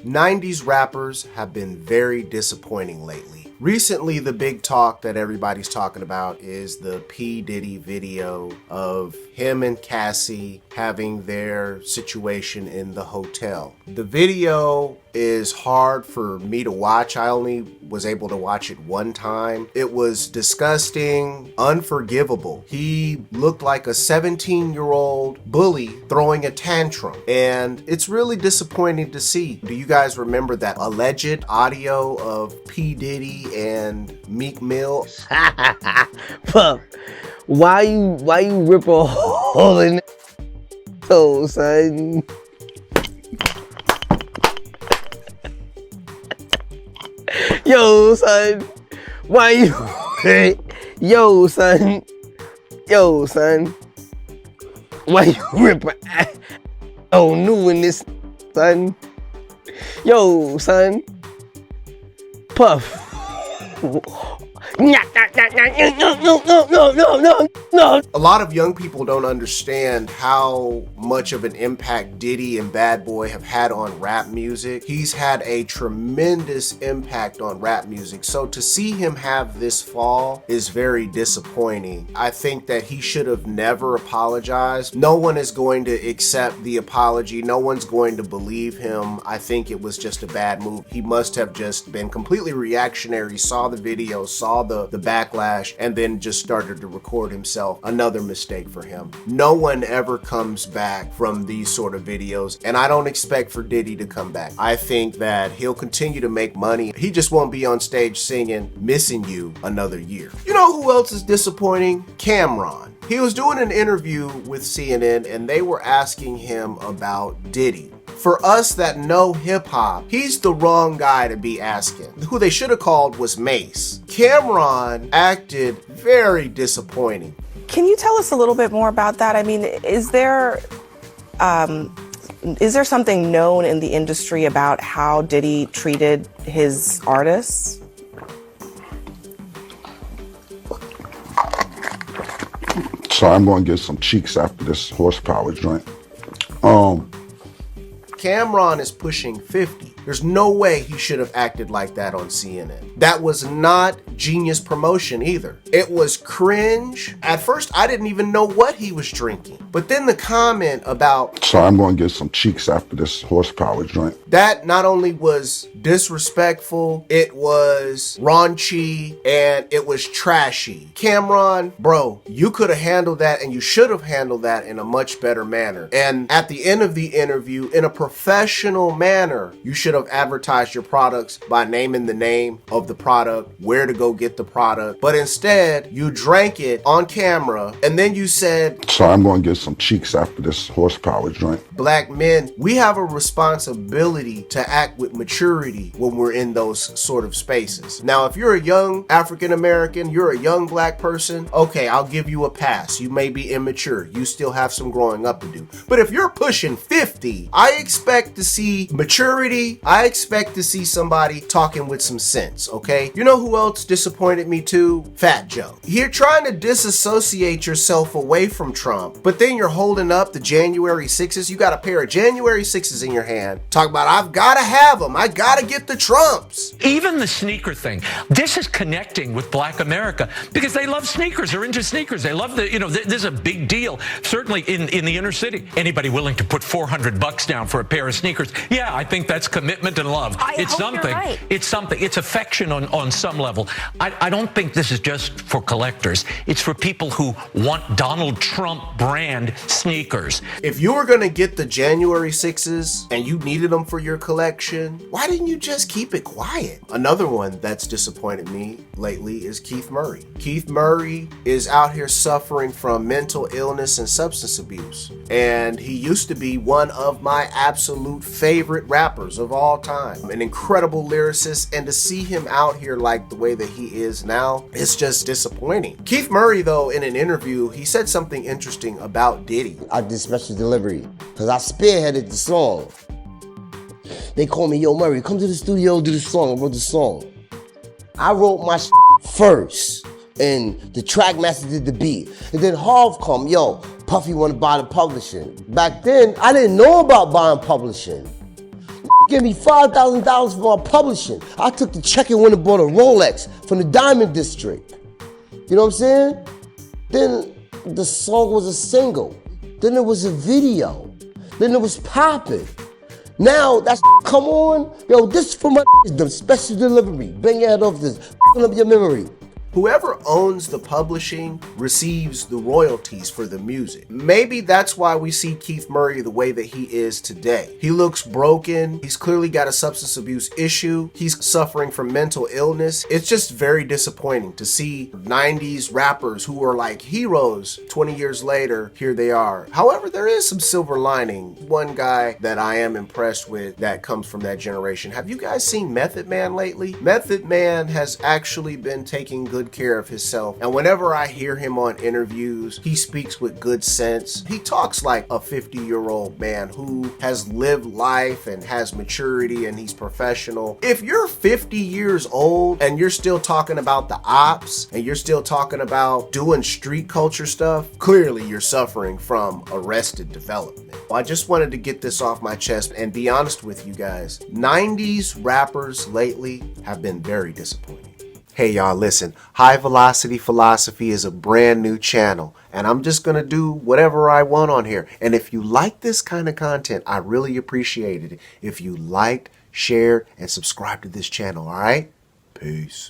90s rappers have been very disappointing lately. Recently, the big talk that everybody's talking about is the P. Diddy video of him and Cassie having their situation in the hotel. The video is hard for me to watch. I only was able to watch it one time. It was disgusting, unforgivable. He looked like a 17-year-old bully throwing a tantrum, and it's really disappointing to see. Do you guys remember that alleged audio of P. Diddy and Meek Mill? Puff, why you rip a hole in toe, son? Yo, son, why you? Yo, son, why you rip a oh new in this, son? Yo, son, Puff. No. A lot of young people don't understand how much of an impact Diddy and Bad Boy have had on rap music. He's had a tremendous impact on rap music. So to see him have this fall is very disappointing. I think that he should have never apologized. No one is going to accept the apology. No one's going to believe him. I think it was just a bad move. He must have just been completely reactionary, saw the video, saw the backlash, and then just started to record himself. Another mistake for him. No one ever comes back from these sort of videos, and I don't expect for Diddy to come back. I think that he'll continue to make money. He just won't be on stage singing "Missing You" another year. You know who else is disappointing? Cam'ron. He was doing an interview with CNN, and they were asking him about Diddy. For us that know hip-hop, he's the wrong guy to be asking. Who they should have called was Mace. Cam'ron acted very disappointing. Can you tell us a little bit more about that? I mean, is there something known in the industry about how Diddy treated his artists? So I'm going to get some cheeks after this horsepower joint. Cam'ron is pushing 50. There's no way he should have acted like that on CNN. That was not genius promotion either. It was cringe. At first, I didn't even know what he was drinking. But then the comment about... So I'm going to get some cheeks after this horsepower joint. That not only was disrespectful, it was raunchy, and it was trashy. Cam'ron, bro, you could have handled that, and you should have handled that in a much better manner. And at the end of the interview, in a professional manner, you should have advertised your products by naming the name of the product, where to go get the product. But instead, you drank it on camera, and then you said... So I'm going to get some cheeks after this horsepower joint. Black men, we have a responsibility to act with maturity when we're in those sort of spaces. Now, if you're a young African American, you're a young black person, okay, I'll give you a pass. You may be immature. You still have some growing up to do. But if you're pushing 50, I expect to see maturity. I expect to see somebody talking with some sense, okay? You know who else disappointed me too? Fat Joe. You're trying to disassociate yourself away from Trump, but then you're holding up the January 6s. You got a pair of January 6s in your hand. Talk about, I've got to have them. I got to get the Trumps. Even the sneaker thing, this is connecting with Black America because they love sneakers. They're into sneakers. They love this is a big deal. Certainly in the inner city. Anybody willing to put $400 down for a pair of sneakers? Yeah, I think that's commitment and love. It's something. Right. It's something. It's affection on some level. I don't think this is just for collectors. It's for people who want Donald Trump brand sneakers. If you were going to get the January 6s and you needed them for your collection, why didn't you just keep it quiet? Another one that's disappointed me lately is Keith Murray. Keith Murray is out here suffering from mental illness and substance abuse. And he used to be one of my absolute favorite rappers of all time. An incredible lyricist, and to see him out here like the way that he is now, it's just disappointing. Keith Murray, though, in an interview, he said something interesting about Diddy. I did special delivery because I spearheaded the song. They called me, yo, Murray, come to the studio, do the song. I wrote the song. I wrote my first, and the track master did the beat. And then Harv come, yo, Puffy want to buy the publishing. Back then, I didn't know about buying publishing. gave me $5,000 for my publishing. I took the check and went and bought a Rolex from the Diamond District. You know what I'm saying? Then the song was a single. Then it was a video. Then it was popping. Now that's come on. Yo, this is for my the special delivery. Bang your head off this. Up your memory. Whoever owns the publishing receives the royalties for the music. Maybe that's why we see Keith Murray the way that he is today. He looks broken. He's clearly got a substance abuse issue. He's suffering from mental illness. It's just very disappointing to see 90s rappers who were like heroes 20 years later, here they are. However, there is some silver lining. One guy that I am impressed with that comes from that generation. Have you guys seen Method Man lately? Method Man has actually been taking good care of himself, and whenever I hear him on interviews, he speaks with good sense. He talks like a 50-year-old man who has lived life and has maturity, and he's professional. If you're 50 years old and you're still talking about the ops and you're still talking about doing street culture stuff, clearly you're suffering from arrested development. I just wanted to get this off my chest and be honest with you guys. 90s rappers lately have been very disappointing. Hey y'all, listen, High Velocity Philosophy is a brand new channel, and I'm just gonna do whatever I want on here. And if you like this kind of content, I really appreciate it if you liked, shared, and subscribed to this channel, all right? Peace.